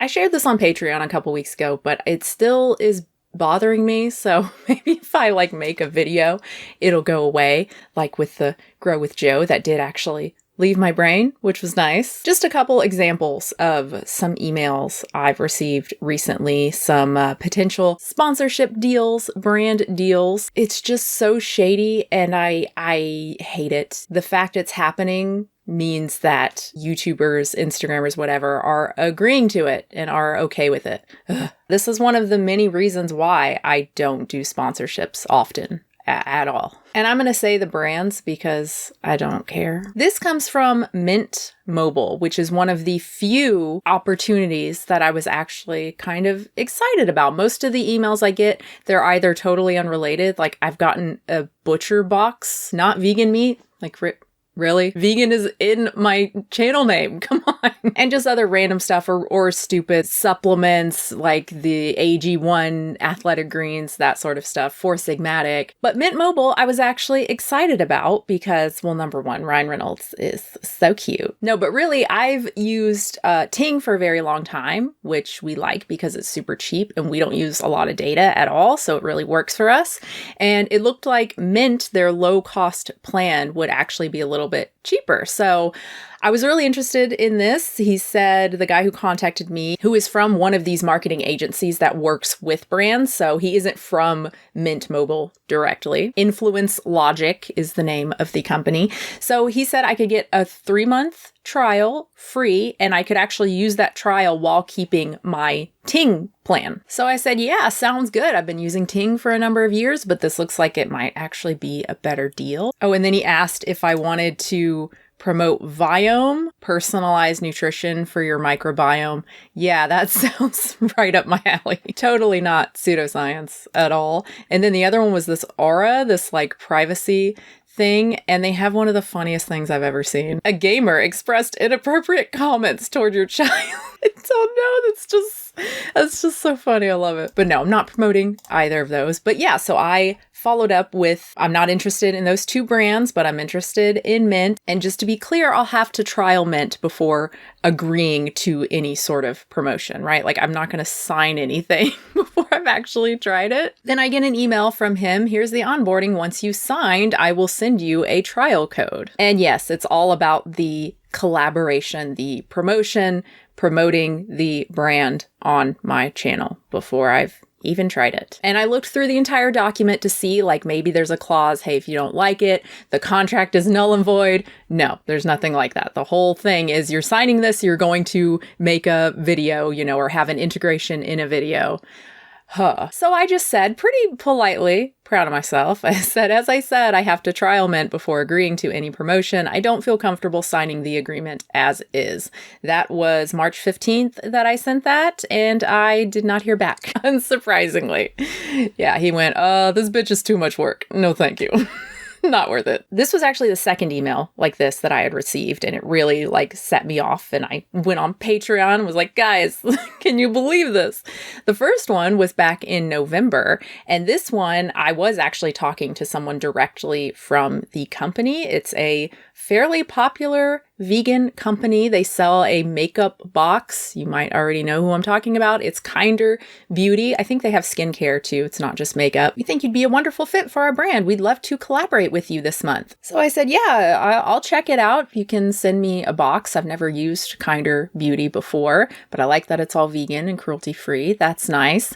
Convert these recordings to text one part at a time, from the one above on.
I shared this on Patreon a couple weeks ago, but it still is bothering me. So maybe if I like make a video, it'll go away, like with the Grow with Joe that did actually leave my brain, which was nice. Just a couple examples of some emails I've received recently, some potential sponsorship deals, brand deals. It's just so shady and I hate it. The fact it's happening means that YouTubers, Instagrammers, whatever, are agreeing to it and are okay with it. Ugh. This is one of the many reasons why I don't do sponsorships often at all. And I'm going to say the brands because I don't care. This comes from Mint Mobile, which is one of the few opportunities that I was actually kind of excited about. Most of the emails I get, they're either totally unrelated, like I've gotten a butcher box, not vegan meat, like really? Vegan is in my channel name. Come on. And just other random stuff or stupid supplements like the AG1 athletic greens, that sort of stuff, Four Sigmatic. But Mint Mobile, I was actually excited about because, well, number one, Ryan Reynolds is so cute. No, but really, I've used Ting for a very long time, which we like because it's super cheap and we don't use a lot of data at all. So it really works for us. And it looked like Mint, their low cost plan, would actually be a little bit cheaper. So I was really interested in this. He said, the guy who contacted me, who is from one of these marketing agencies that works with brands. So he isn't from Mint Mobile directly. Influence Logic is the name of the company. So he said I could get a 3-month trial free and I could actually use that trial while keeping my Ting plan. So I said, yeah, sounds good. I've been using Ting for a number of years, but this looks like it might actually be a better deal. Oh, and then he asked if I wanted to promote Viome, personalized nutrition for your microbiome. Yeah, that sounds right up my alley. Totally not pseudoscience at all. And then the other one was this Aura, this like privacy thing, and they have one of the funniest things I've ever seen. A gamer expressed inappropriate comments toward your child. Oh no, that's just so funny. I love it. But no, I'm not promoting either of those. But yeah, so I followed up with, I'm not interested in those two brands, but I'm interested in Mint. And just to be clear, I'll have to trial Mint before agreeing to any sort of promotion, right? Like I'm not going to sign anything before I've actually tried it. Then I get an email from him. Here's the onboarding. Once you signed, I will send you a trial code. And yes, it's all about the collaboration, the promoting the brand on my channel before I've even tried it. And I looked through the entire document to see like maybe there's a clause, hey, if you don't like it, the contract is null and void. No, there's nothing like that. The whole thing is you're signing this, you're going to make a video, or have an integration in a video. So I just said pretty politely, proud of myself, I said, as I said, I have to trial Mint before agreeing to any promotion. I don't feel comfortable signing the agreement as is. That was March 15th that I sent that, and I did not hear back, unsurprisingly. Yeah, he went, this bitch is too much work. No, thank you. Not worth it. This was actually the second email like this that I had received, and it really like set me off. And I went on Patreon and was like, guys, can you believe this? The first one was back in November. And this one, I was actually talking to someone directly from the company. It's a fairly popular vegan company. They sell a makeup box. You might already know who I'm talking about. It's Kinder Beauty. I think they have skincare too. It's not just makeup. We think you'd be a wonderful fit for our brand. We'd love to collaborate with you this month. So I said, yeah, I'll check it out. You can send me a box. I've never used Kinder Beauty before, but I like that it's all vegan and cruelty free. That's nice.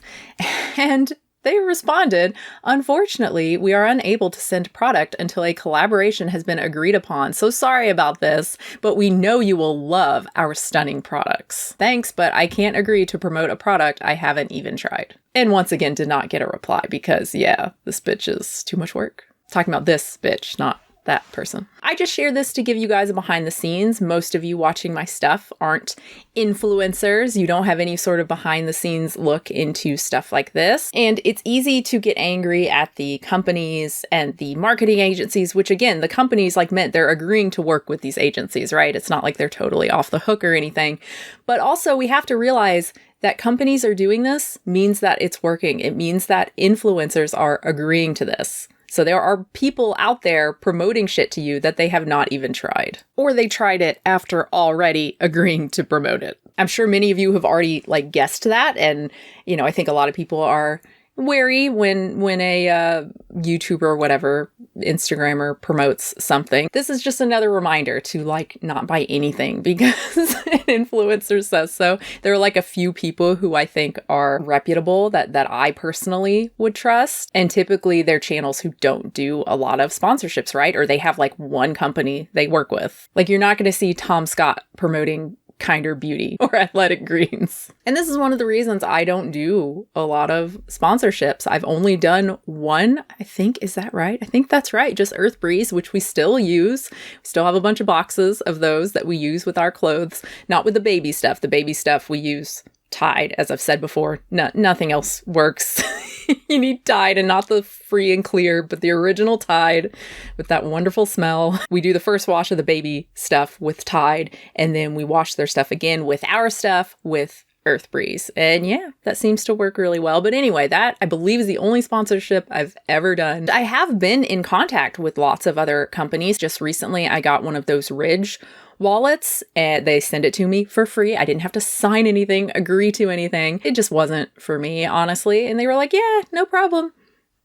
And they responded, unfortunately, we are unable to send product until a collaboration has been agreed upon. So sorry about this, but we know you will love our stunning products. Thanks, but I can't agree to promote a product I haven't even tried. And once again, did not get a reply because, yeah, this bitch is too much work. Talking about this bitch, not that person. I just share this to give you guys a behind the scenes. Most of you watching my stuff aren't influencers. You don't have any sort of behind the scenes look into stuff like this. And it's easy to get angry at the companies and the marketing agencies, which again, the companies like Mint, they're agreeing to work with these agencies, right? It's not like they're totally off the hook or anything. But also we have to realize that companies are doing this means that it's working. It means that influencers are agreeing to this. So there are people out there promoting shit to you that they have not even tried. Or they tried it after already agreeing to promote it. I'm sure many of you have already like guessed that. And, I think a lot of people are wary when a YouTuber or whatever, Instagrammer promotes something. This is just another reminder to like not buy anything because an influencer says so. There are like a few people who I think are reputable that I personally would trust. And typically they're channels who don't do a lot of sponsorships, right? Or they have like one company they work with. Like you're not going to see Tom Scott promoting Kinder Beauty or Athletic Greens. And this is one of the reasons I don't do a lot of sponsorships. I've only done one, I think. Is that right? I think that's right. Just Earth Breeze, which we still use. We still have a bunch of boxes of those that we use with our clothes. Not with the baby stuff. The baby stuff we use Tide, as I've said before. Nothing else works. You need Tide, and not the free and clear, but the original Tide with that wonderful smell. We do the first wash of the baby stuff with Tide, and then we wash their stuff again with our stuff with Earth Breeze. And yeah, that seems to work really well. But anyway, that I believe is the only sponsorship I've ever done. I have been in contact with lots of other companies. Just recently, I got one of those Ridge wallets and they send it to me for free. I didn't have to sign anything, agree to anything. It just wasn't for me, honestly. And they were like, yeah, no problem.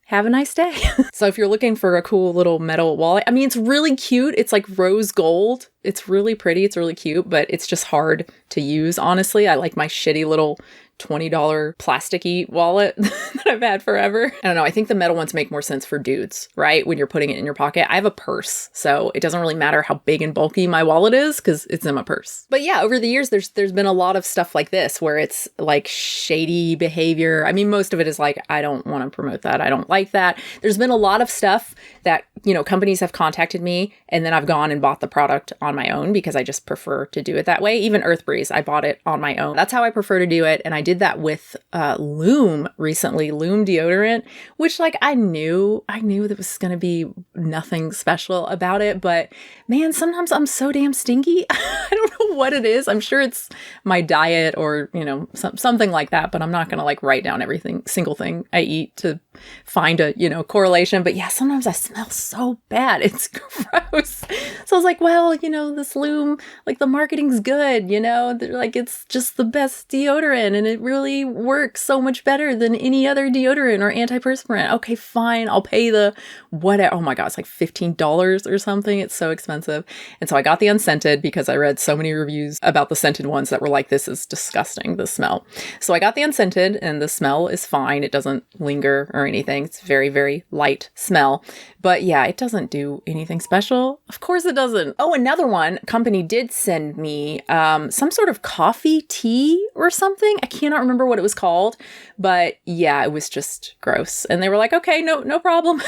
Have a nice day. So if you're looking for a cool little metal wallet, I mean, it's really cute. It's like rose gold. It's really pretty. It's really cute, but it's just hard to use, honestly. I like my shitty little $20 plasticky wallet that I've had forever. I don't know. I think the metal ones make more sense for dudes, right? When you're putting it in your pocket. I have a purse, so it doesn't really matter how big and bulky my wallet is because it's in my purse. But yeah, over the years, there's been a lot of stuff like this where it's like shady behavior. I mean, most of it is like, I don't want to promote that. I don't like that. There's been a lot of stuff that, companies have contacted me and then I've gone and bought the product on my own because I just prefer to do it that way. Even Earth Breeze, I bought it on my own. That's how I prefer to do it. And I did that with Lume recently, Lume deodorant, which like I knew there was going to be nothing special about it, but man, sometimes I'm so damn stinky. I don't know what it is. I'm sure it's my diet or, something like that, but I'm not going to like write down single thing I eat to find a, correlation. But yeah, sometimes I smell so bad. It's gross. So I was like, well, this Lume, like the marketing's good, they're like, it's just the best deodorant and it really works so much better than any other deodorant or antiperspirant. Okay, fine. I'll pay the whatever. Oh my God, it's like $15 or something. It's so expensive. And so I got the unscented because I read so many reviews about the scented ones that were like, this is disgusting, the smell. So I got the unscented and the smell is fine. It doesn't linger or anything. It's very, very light smell. But yeah, it doesn't do anything special. Of course it doesn't. Oh, another one, company did send me some sort of coffee tea or something. I cannot remember what it was called, but yeah, it was just gross. And they were like, okay, no problem.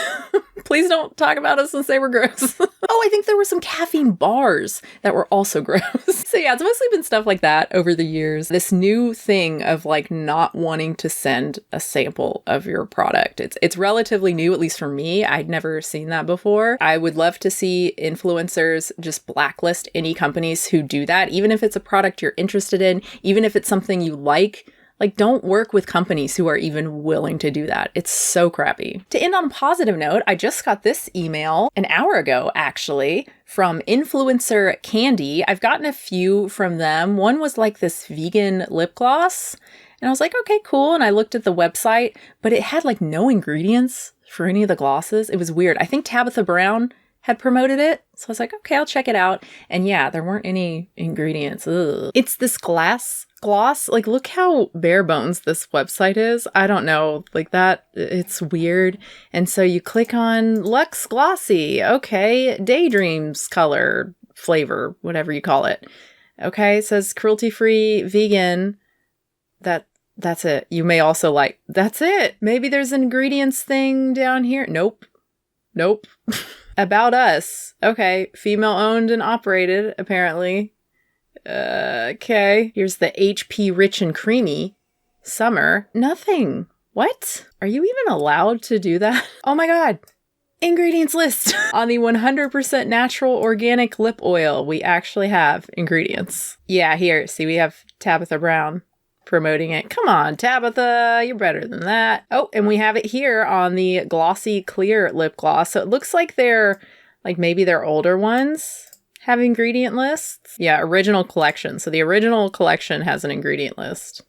Please don't talk about us and say we're gross. Oh, I think there were some caffeine bars that were also gross. So yeah, it's mostly been stuff like that over the years. This new thing of like not wanting to send a sample of your product. It's relatively new, at least for me. I'd never seen that before. I would love to see influencers just blacklist any companies who do that, even if it's a product you're interested in, even if it's something you like. Like, don't work with companies who are even willing to do that. It's so crappy. To end on a positive note, I just got this email an hour ago, actually, from Influencer Candy. I've gotten a few from them. One was like this vegan lip gloss. And I was like, okay, cool. And I looked at the website, but it had like no ingredients for any of the glosses. It was weird. I think Tabitha Brown had promoted it. So I was like, okay, I'll check it out. And yeah, there weren't any ingredients. Ugh. It's this gloss. Like, look how bare bones this website is. I don't know, like that, it's weird. And so you click on Luxe Glossy. Okay, Daydreams color, flavor, whatever you call it. Okay, it says cruelty-free, vegan. That's it. You may also like, that's it. Maybe there's an ingredients thing down here. Nope. About Us. Okay, female owned and operated, apparently. Okay. Here's the HP Rich and Creamy Summer. Nothing. What? Are you even allowed to do that? Oh my God. Ingredients list. On the 100% natural organic lip oil, we actually have ingredients. Yeah, here. See, we have Tabitha Brown. promoting it. Come on, Tabitha, you're better than that. Oh, and we have it here on the Glossy Clear lip gloss. So it looks like they're, like maybe they're older ones have ingredient lists. Yeah, original collection. So the original collection has an ingredient list.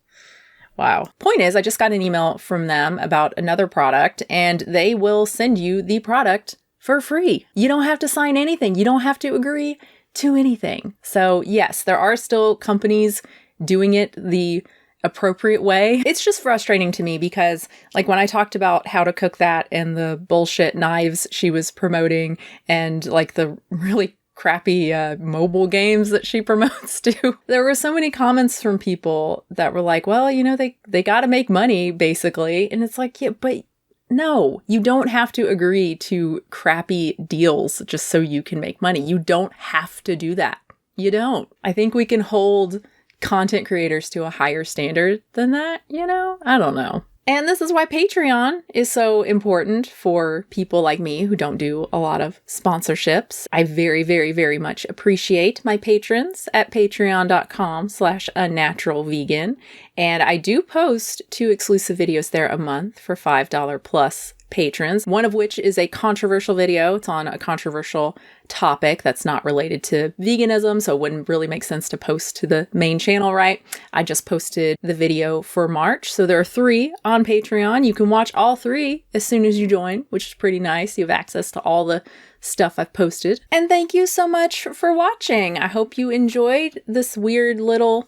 Wow. Point is, I just got an email from them about another product, and they will send you the product for free. You don't have to sign anything. You don't have to agree to anything. So yes, there are still companies doing it the appropriate way. It's just frustrating to me because, like, when I talked about How to Cook That and the bullshit knives she was promoting and like the really crappy mobile games that she promotes too, there were so many comments from people that were like, well, you know, they got to make money basically. And it's like, yeah, but no, you don't have to agree to crappy deals just so you can make money. You don't have to do that. You don't. I think we can hold content creators to a higher standard than that, you know? I don't know. And this is why Patreon is so important for people like me who don't do a lot of sponsorships. I very, very, very much appreciate my patrons at patreon.com/unnaturalvegan. And I do post 2 exclusive videos there a month for $5 plus patrons, one of which is a controversial video. It's on a controversial topic that's not related to veganism, so it wouldn't really make sense to post to the main channel, right? I just posted the video for March, so there are 3 on Patreon. You can watch all 3 as soon as you join, which is pretty nice. You have access to all the stuff I've posted. And thank you so much for watching. I hope you enjoyed this weird little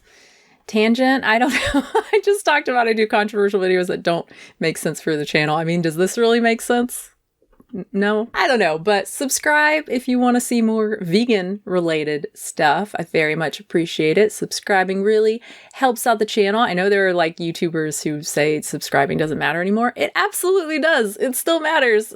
tangent. I don't know. I just talked about I do controversial videos that don't make sense for the channel. I mean, does this really make sense? No, I don't know, but subscribe if you want to see more vegan related stuff. I very much appreciate it. Subscribing really helps out the channel. I know there are like YouTubers who say subscribing doesn't matter anymore. It absolutely does. It still matters.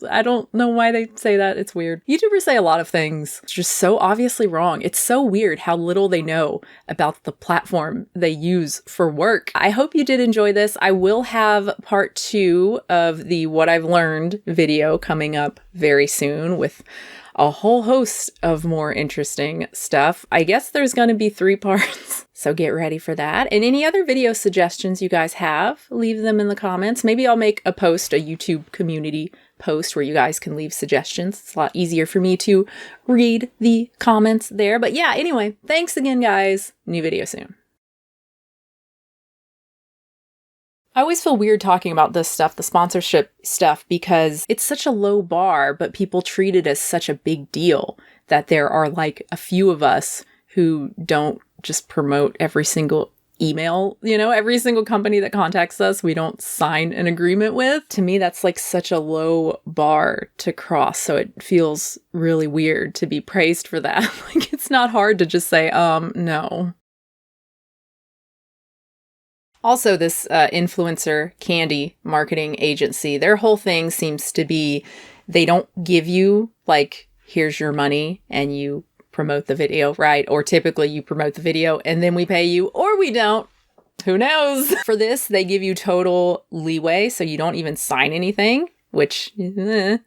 I don't know why they say that. It's weird. YouTubers say a lot of things. It's just so obviously wrong. It's so weird how little they know about the platform they use for work. I hope you did enjoy this. I will have part 2 of the What I've Learned video coming up very soon with a whole host of more interesting stuff. I guess there's going to be 3 parts, so get ready for that. And any other video suggestions you guys have, leave them in the comments. Maybe I'll make a YouTube community post where you guys can leave suggestions. It's a lot easier for me to read the comments there. But yeah, anyway, thanks again, guys. New video soon. I always feel weird talking about this stuff, the sponsorship stuff, because it's such a low bar, but people treat it as such a big deal that there are like a few of us who don't just promote every single email, you know, every single company that contacts us, we don't sign an agreement with. To me, that's like such a low bar to cross. So it feels really weird to be praised for that. Like, it's not hard to just say, no. Also, this influencer candy marketing agency, their whole thing seems to be they don't give you like, here's your money and you promote the video, right? Or typically you promote the video and then we pay you, or we don't. Who knows? For this, they give you total leeway, so you don't even sign anything. Which,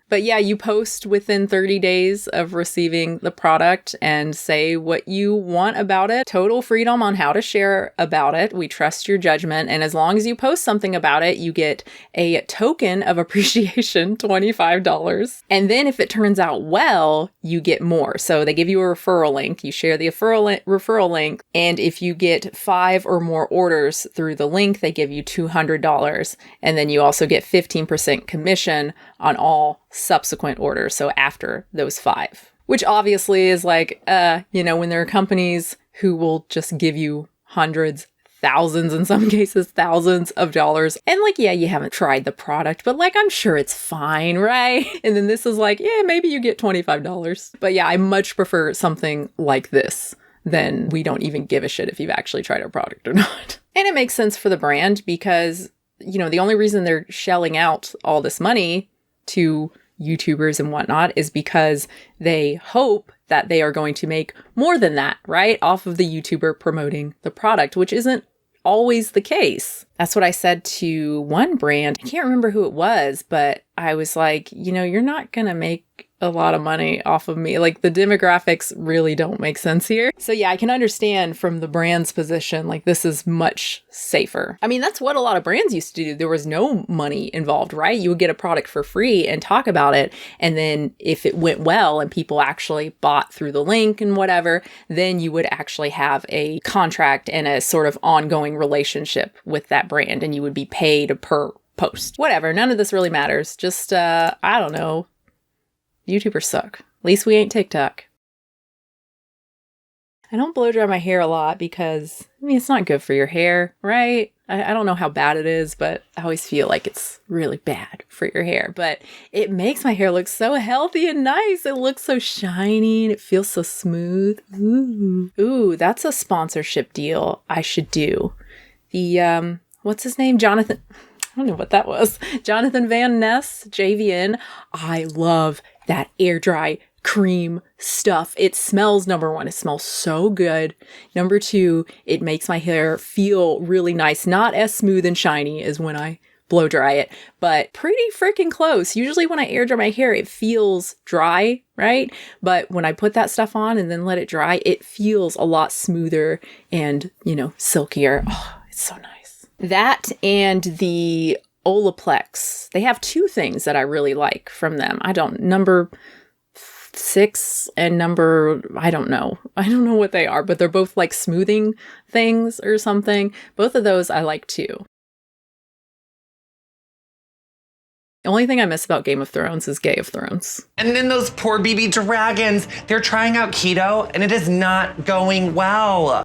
but yeah, you post within 30 days of receiving the product and say what you want about it. Total freedom on how to share about it. We trust your judgment. And as long as you post something about it, you get a token of appreciation, $25. And then if it turns out well, you get more. So they give you a referral link. You share the referral link. And if you get 5 or more orders through the link, they give you $200. And then you also get 15% commission on all subsequent orders. So after those 5, which obviously is like, when there are companies who will just give you hundreds, thousands, in some cases, thousands of dollars. And like, yeah, you haven't tried the product, but like, I'm sure it's fine, right? And then this is like, yeah, maybe you get $25. But yeah, I much prefer something like this than we don't even give a shit if you've actually tried our product or not. And it makes sense for the brand because the only reason they're shelling out all this money to YouTubers and whatnot is because they hope that they are going to make more than that, right? Off of the YouTuber promoting the product, which isn't always the case. That's what I said to one brand. I can't remember who it was, but I was like, you're not going to make a lot of money off of me. Like the demographics really don't make sense here. So yeah, I can understand from the brand's position, like this is much safer. I mean, that's what a lot of brands used to do. There was no money involved, right? You would get a product for free and talk about it. And then if it went well and people actually bought through the link and whatever, then you would actually have a contract and a sort of ongoing relationship with that brand, and you would be paid per post. Whatever, none of this really matters. Just, I don't know. YouTubers suck. At least we ain't TikTok. I don't blow dry my hair a lot because, I mean, it's not good for your hair, right? I don't know how bad it is, but I always feel like it's really bad for your hair. But it makes my hair look so healthy and nice. It looks so shiny and it feels so smooth. Ooh, that's a sponsorship deal I should do. The, what's his name? Jonathan. I don't know what that was. Jonathan Van Ness, JVN. I love that air dry cream stuff. It smells, number one, it smells so good. Number two, it makes my hair feel really nice. Not as smooth and shiny as when I blow dry it, but pretty freaking close. Usually when I air dry my hair, it feels dry, right? But when I put that stuff on and then let it dry, it feels a lot smoother and, you know, silkier. Oh, it's so nice. That and the Olaplex. They have two things that I really like from them. Number 6 and I don't know what they are, but they're both like smoothing things or something. Both of those I like too. The only thing I miss about Game of Thrones is Gay of Thrones. And then those poor BB dragons, they're trying out keto and it is not going well.